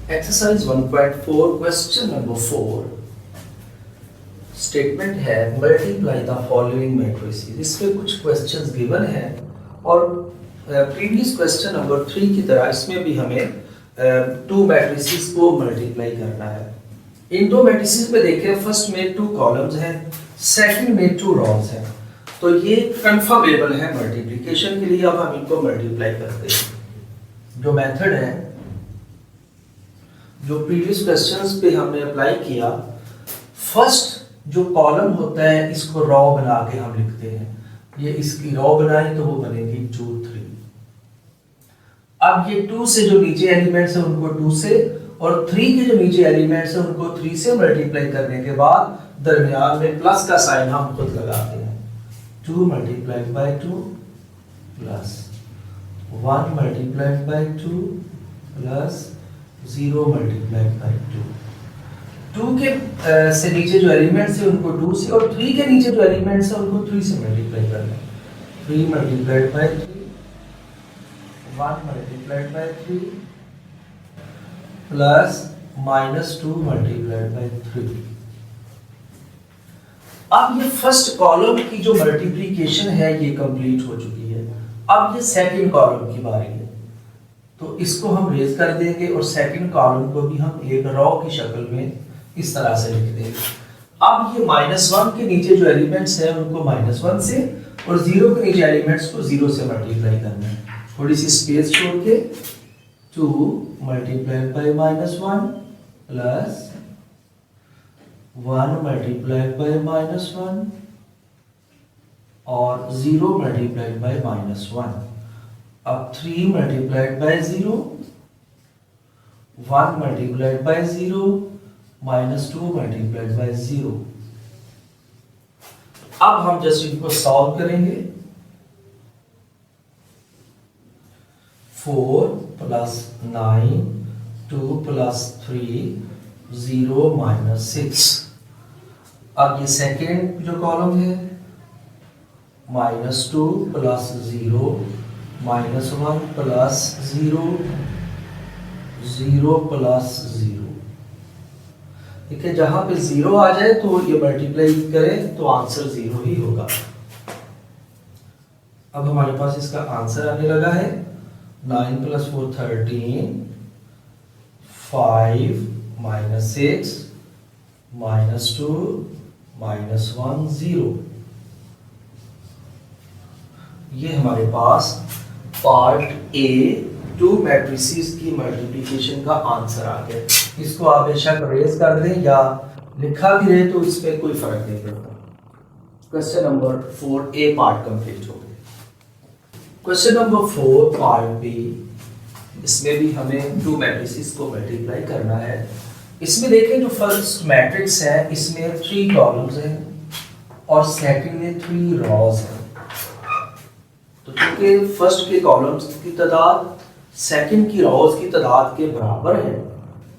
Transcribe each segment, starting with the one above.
Exercise 1.4 question number 4 statement है multiply the following matrices. इसमें कुछ क्वेश्चंस गिवन हैं और प्रीवियस क्वेश्चन नंबर 3 की तरह इसमें भी हमें टू मैट्रिसेस को मल्टीप्लाई करना है। इन दो मैट्रिसेस में देखें, फर्स्ट में 2 कॉलम्स हैं, सेकंड में 2 रॉज हैं, तो ये कंफर्मेबल है मल्टीप्लिकेशन के लिए। अब हम इनको मल्टीप्लाई करते हैं। जो मेथड है जो प्रीवियस क्वेश्चंस पे हमने अप्लाई किया, फर्स्ट जो कॉलम होता है इसको रॉ बना के हम लिखते हैं। ये इसकी रॉ बनाई तो वो बनेगी 2 3। अब ये 2 से जो नीचे एलिमेंट्स है उनको 2 से और 3 के जो नीचे एलिमेंट्स है उनको 3 से मल्टीप्लाई करने के बाद दरमियान में प्लस का साइन हम खुद लगाते हैं। 2 multiplied by 2 plus 1 multiplied by 2 plus 0 multiplied by 2 के से नीचे जो एलिमेंट्स है उनको 2 से और 3 के नीचे जो एलिमेंट्स है उनको 3 से मल्टीप्लाई करना है। 3 multiplied by 3 1 multiplied by 3 plus -2 multiplied by 3। अब ये फर्स्ट कॉलम की जो मल्टीप्लिकेशन है ये कंप्लीट हो चुकी है। अब ये सेकंड कॉलम की बारी है, तो इसको हम रेज कर देंगे और सेकंड कॉलम को भी हम एक रॉ की शक्ल में इस तरह से लिख देंगे। अब ये -1 के नीचे जो एलिमेंट्स हैं उनको -1 से और 0 के नीचे एलिमेंट्स को 0 से मल्टीप्लाई करना है। थोड़ी सी स्पेस छोड़ के 2 multiplied by -1 plus 1 multiplied by -1 और 0 मल्टीप्लाइड बाय -1। अब 3 multiplied by 0 1 multiplied by 0 -2 multiplied by 0। अब हम जस्ट इनको सॉल्व करेंगे। 4 प्लस 9 2 प्लस 3 0 -6। अब ये सेकेंड जो कॉलम है -2 प्लस 0 -1 प्लस 0 0 प्लस 0। ठीक है, जहां पे 0 आ जाए तो ये मल्टीप्लाई करें तो आंसर 0 ही होगा। अब हमारे पास इसका आंसर आने लगा है 9 + 4 13 5 -6 -2 -1 0। ये हमारे पास पार्ट ए 2 मैट्रिसेस की मल्टीप्लिकेशन का आंसर आ गया। इसको आप बेशक रेज कर दें या लिखा भी रहे तो इस पर कोई फर्क नहीं पड़ता। क्वेश्चन नंबर 4 ए पार्ट कंप्लीट हो गया। क्वेश्चन नंबर 4 पार्ट बी, इसमें भी हमें 2 मैट्रिसेस को मल्टीप्लाई करना है। इसमें देखें जो फर्स्ट मैट्रिक्स है इसमें 3 कॉलम्स हैं और सेकंड में 3 रॉज हैं। तो चूंकि फर्स्ट के कॉलम्स की तादाद सेकंड की रॉज की तादाद के बराबर है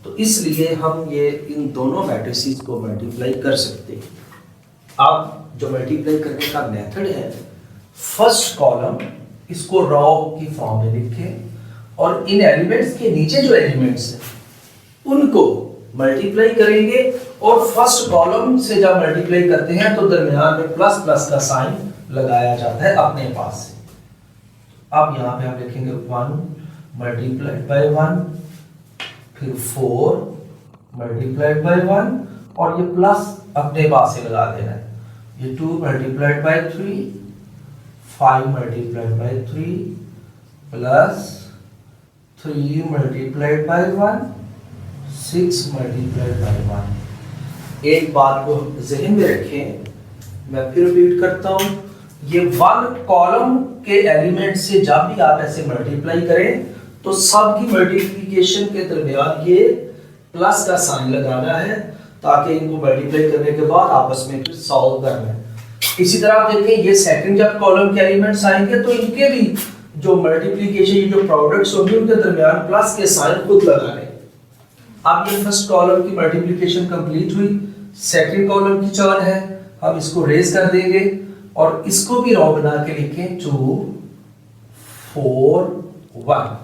तो इसलिए हम ये इन दोनों मैट्रिसेस को मल्टीप्लाई कर सकते हैं। अब जो मल्टीप्लाई करने का मेथड है, फर्स्ट कॉलम इसको रॉ की फॉर्म में लिखें और इन एलिमेंट्स के नीचे जो एलिमेंट्स हैं उनको मल्टीप्लाई करेंगे और फर्स्ट कॉलम से जब मल्टीप्लाई करते हैं तो दरमियान में प्लस प्लस का साइन लगाया जाता है अपने पास से। अब यहाँ पे हम लिखेंगे 1 मल्टीप्लाइड बाय 1 फिर 4 मल्टीप्लाइड बाय 1 और ये प्लस अपने पास से लगा देना है। ये 2 multiplied by 3 5 multiplied by 3 plus 3 multiplied by 1 6 multiplied by 1। एक बात को जहन में रखें, मैं फिर रिपीट करता हूं, ये 1 कॉलम के एलिमेंट से जब भी आप ऐसे मल्टीप्लाई करें तो सब की मल्टीप्लिकेशन के दरमियान ये प्लस का साइन लगाना है ताकि इनको मल्टीप्लाई करने के बाद आपस में फिर सॉल्व करना है। इसी तरह आप देखें ये सेकंड जब कॉलम के एलिमेंट्स आएंगे तो इनके भी जो मल्टीप्लिकेशन जो प्रोडक्ट्स होंगे उनके दरमियान प्लस के साइन खुद लगाने। अब ये फर्स्ट कॉलम की मल्टीप्लिकेशन कंप्लीट हुई, सेकंड कॉलम की टर्न है, हम इसको रेज कर देंगे और इसको भी रॉ बना के लिखें 2 4 1।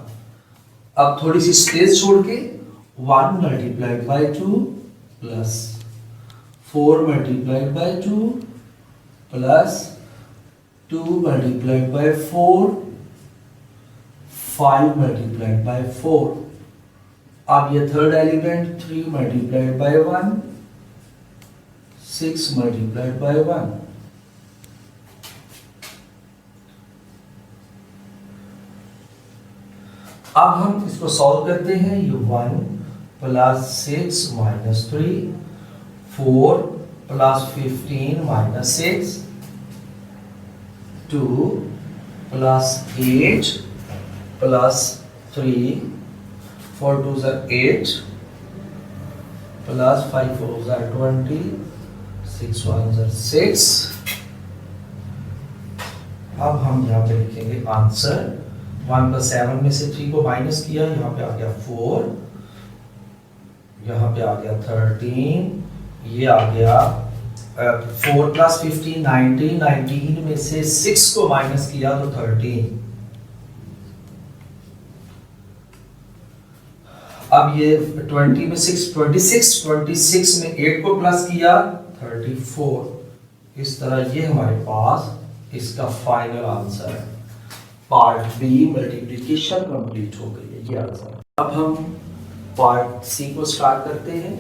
अब थोड़ी सी स्पेस छोड़ के 1 multiplied by 2 plus 4 multiplied by 2 plus 2 multiplied by 4, 5 multiplied by 4. अब ये third element 3 multiplied by 1, 6 multiplied by 1. अब हम इसको सॉल्व करते हैं। ये 1 plus 6 minus 3, 4 plus 15 minus 6, 2 plus 8 plus 3, 4 2s are 8 plus 5 4s are 20, 6 1s are 6। अब हम यहाँ पे लिखेंगे आंसर। 1 प्लस 7 में से 3 को माइनस किया, यहाँ पे आ गया 4, यहाँ पे आ गया 13, ये आ गया 4 प्लस 15 19, 19 में से 6 को माइनस किया तो 13। अब ये 20 में 6 26, 26 में 8 को प्लस किया 34। इस तरह ये हमारे पास इसका फाइनल आंसर है। पार्ट बी मल्टीप्लिकेशन कंप्लीट हो गई है, ये आंसर। अब हम पार्ट सी को स्टार्ट करते हैं।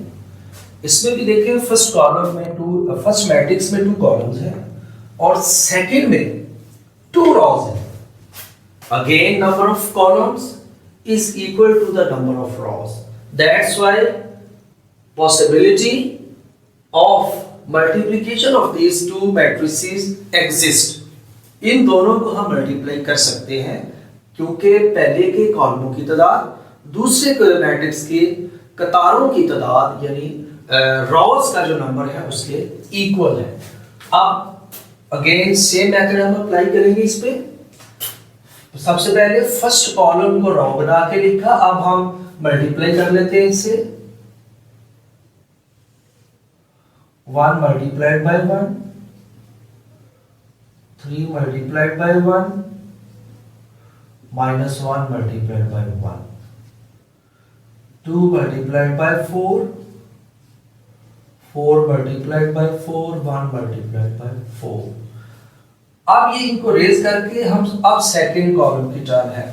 इसमें भी देखें फर्स्ट कॉलम में फर्स्ट मैट्रिक्स में 2 कॉलम्स हैं और सेकंड में 2 रॉज हैं। Again number of columns is equal to the number of rows, that's why possibility of multiplication of these 2 matrices exist. इन दोनों को हम मल्टीप्लाई कर सकते हैं क्योंकि पहले के कॉलमों की तादाद दूसरे मैट्रिक्स के कतारों की तादाद यानी रॉज का जो नंबर है उसके इक्वल है। अब अगेन सेम मेथड हम अप्लाई करेंगे इस पे। सबसे पहले फर्स्ट कॉलम को रॉ बना के लिखा, अब हम मल्टीप्लाई कर लेते हैं इसे। 1 multiplied by 1, 3 multiplied by 1 minus 1 multiplied by 1, 2 multiplied by 4, 4 multiplied by 4, 1 multiplied by 4। अब ये इनको रेज करके हम अब सेकंड कॉलम की टर्म है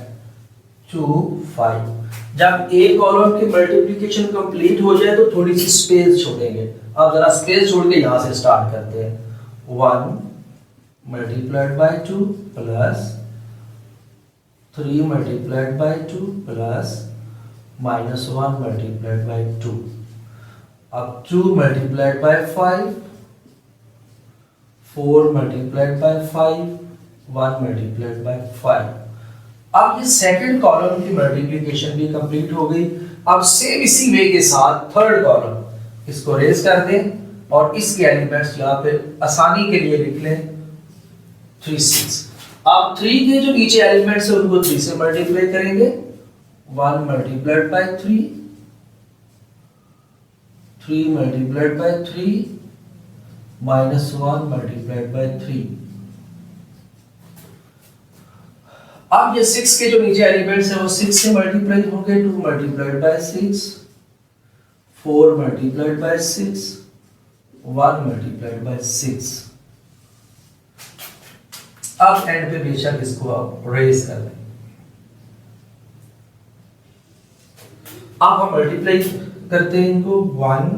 2 5। जब एक कॉलम की मल्टीप्लिकेशन कंप्लीट हो जाए तो थोड़ी सी स्पेस छोड़ेंगे। अब जरा स्पेस छोड़ के यहां से स्टार्ट करते हैं। 1 multiplied by 2 plus 3 multiplied by 2 plus minus 1 multiplied by 2। अब 2 multiplied by 5, 4 multiplied by 5, 1 multiplied by 5। अब ये सेकंड कॉलम की मल्टीप्लिकेशन भी कंप्लीट हो गई। अब सेम इसी वे के साथ थर्ड कॉलम इसको रेज कर दें और इसके एलिमेंट्स यहाँ पे आसानी के लिए लिख लें 3 6। अब 3 के जो नीचे एलिमेंट्स है उनको 3 से मल्टीप्लाई करेंगे। 1 multiplied by 3, 3 multiplied by 3 minus 1 multiplied by 3। अब ये 6 के जो नीचे एलिमेंट्स है वो 6 से मल्टीप्लाई होंगे। 2 multiplied by 6, 4 multiplied by 6, 1 multiplied by 6। अब एंड पे बेशक इसको आप रेज कर लें। अब हम मल्टीप्लाई करते हैं इनको। 1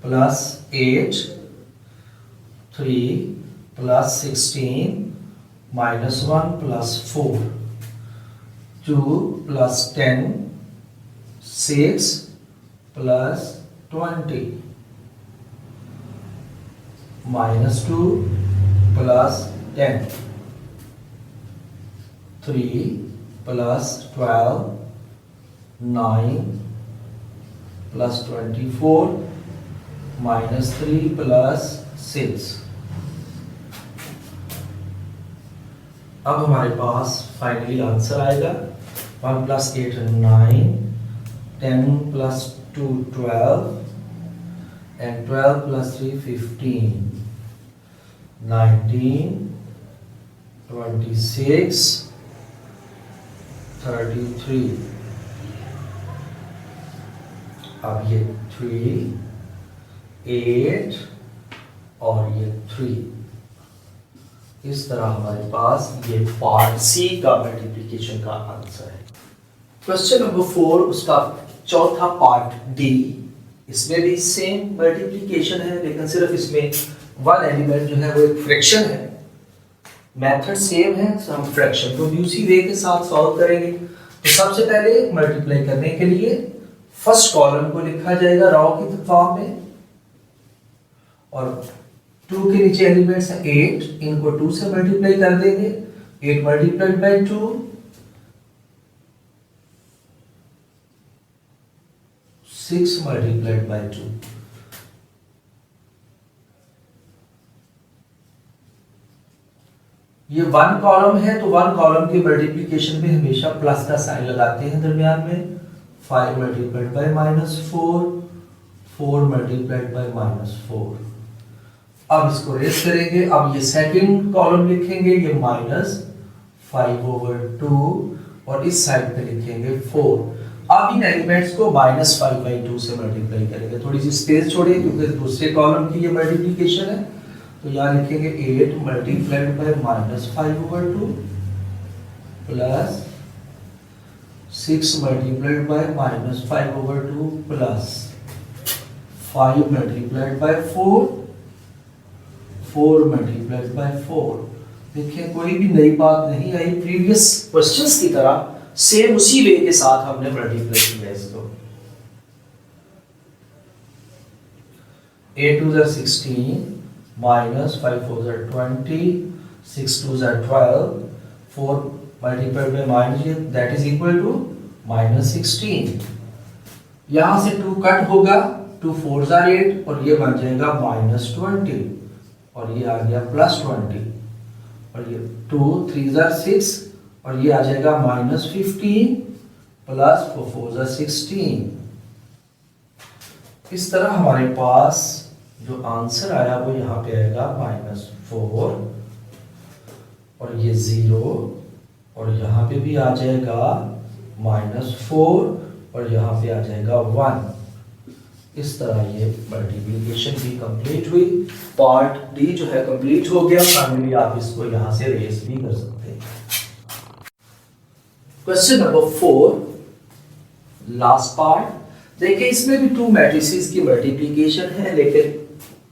plus 8, 3 plus 16 minus 1 plus 4, 2 plus 10, 6 plus 20 minus 2 plus 10, 3 plus 12, 9 plus 24 minus 3 plus 6। अब हमारे पास फाइनली आंसर आएगा 1 प्लस 8 9, 10 प्लस 2 12 and 12 plus 3 15, 19, 26, 33। अब ये 3, 8 और ये 3, इस तरह हमारे पास ये पार्ट सी का मल्टीप्लिकेशन का आंसर है। क्वेश्चन नंबर 4 उसका चौथा पार्ट डी, इसमें भी सेम मल्टीप्लिकेशन है, लेकिन सिर्फ इसमें वन एलिमेंट जो है वो एक फ्रैक्शन है। मेथड सेम है, तो हम फ्रैक्शन को भी उसी वे के साथ सॉल्व करेंगे। तो सबसे पहले मल्टीप्लाई करने के लिए फर्स्ट कॉलम को लिखा जाएगा रॉ की फॉर्म में, और 2 के नीचे एलिमेंट्स है 8, इनको 2 से मल्टीप्लाई कर देंगे। 8 मल्टीप्लाइड बाय 2, 6 मल्टीप्लाइड बाय 2। ये वन कॉलम है, तो वन कॉलम के मल्टीप्लिकेशन में हमेशा प्लस का साइन लगाते हैं दरमियान में। 5 मल्टीप्लाइड बाय -4, 4 मल्टीप्लाइड बाय -4। अब इसको रेस करेंगे। अब ये सेकंड कॉलम लिखेंगे, ये -5/2, और इस साइड पे लिखेंगे 4। अब इन एलिमेंट्स को -5/2 से मल्टीप्लाई करेंगे। थोड़ी सी स्पेस छोड़िए क्योंकि दूसरे कॉलम की ये मल्टीप्लिकेशन है। तो यहाँ लिखेंगे 8 multiplied by -5/2 plus 6 multiplied by -5/2 plus 5 multiplied by 4, 4 multiplied bye 4। देखिए कोई भी नई बात नहीं आई, प्रीवियस क्वेश्चंस की तरह सेम उसी वे के साथ हमने मल्टीप्लाई किया इसको। 8 2 16 -5 4 20, 6 2 12, 4 multiplied by minus, that is equal to -16। यहां से 2 कट होगा, 2 4 8, और ये बन जाएगा -20, और ये आ गया +20, और ये 2 3 6, और ये आ जाएगा -15 प्लस 4 4 16। इस तरह हमारे पास जो आंसर आया वो यहाँ पे आएगा -4, और ये 0, और यहाँ पे भी आ जाएगा -4, और यहाँ पे आ जाएगा 1। इस तरह ये मल्टीप्लिकेशन भी कंप्लीट हुई। पार्ट डी जो है कंप्लीट हो गया। फाइनली आप इसको यहाँ से रेस भी कर सकते हैं। Question number 4, last part. देखिए इसमें भी 2 मैट्रिसेस की मल्टीप्लिकेशन है, लेकिन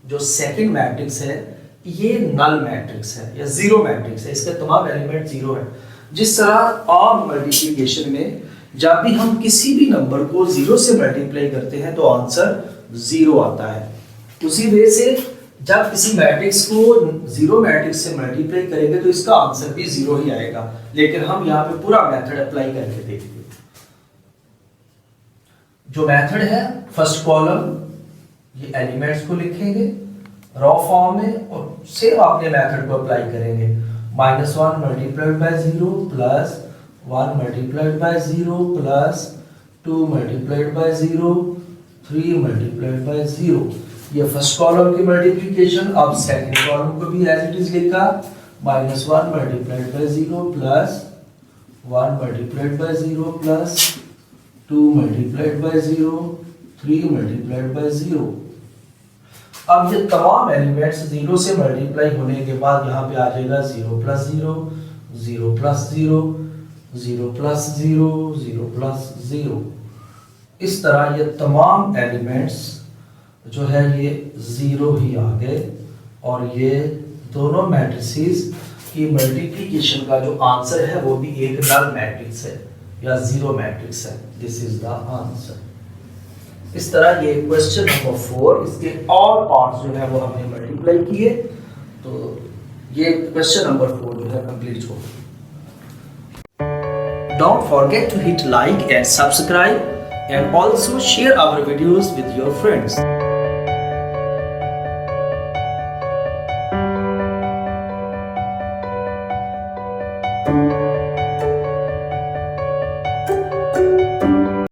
जो सेकंड मैट्रिक्स है ये नल मैट्रिक्स है या जीरो मैट्रिक्स है, इसके तमाम एलिमेंट जीरो है। जिस तरह आम मल्टीप्लिकेशन में जब भी हम किसी भी नंबर को जीरो से मल्टीप्लाई करते हैं तो आंसर जीरो आता है, उसी वजह से जब किसी मैट्रिक्स को जीरो मैट्रिक्स से मल्टीप्लाई करेंगे तो इसका आंसर भी जीरो ही आएगा। लेकिन हम यहाँ पे पूरा मेथड अप्लाई करके देखेंगे। जो मेथड है, फर्स्ट कॉलम ये एलिमेंट्स को लिखेंगे रॉ फॉर्म में, और सेम अपने मेथड को अप्लाई करेंगे। -1 multiplied by 0 plus 1 multiplied by 0 plus 2 multiplied by 0, 3 multiplied by 0। ये फर्स्ट कॉलम की मल्टीप्लिकेशन। अब सेकंड कॉलम को भी एज इट इज लिखा, -1 multiplied by 0 plus 1 multiplied by 0 plus 2 multiplied by 0, 3 multiplied by 0। अब ये तमाम एलिमेंट्स 0 से मल्टीप्लाई होने के बाद यहाँ पे आ जाएगा 0 प्लस 0, 0 प्लस 0, 0 प्लस 0, 0 प्लस 0। इस तरह ये तमाम एलिमेंट्स जो है ये 0 ही आ गए, और ये दोनों मैट्रिसेस की मल्टीप्लिकेशन का जो आंसर है वो भी एक नल मैट्रिक्स है या जीरो मैट्रिक्स है। This is the answer. इस तरह ये क्वेश्चन नंबर 4, इसके और पार्ट्स जो है वो हमने मल्टीप्लाई किए, तो ये क्वेश्चन नंबर 4 जो है कंप्लीट हो गया। Don't forget to hit like and subscribe and also share our videos with your friends.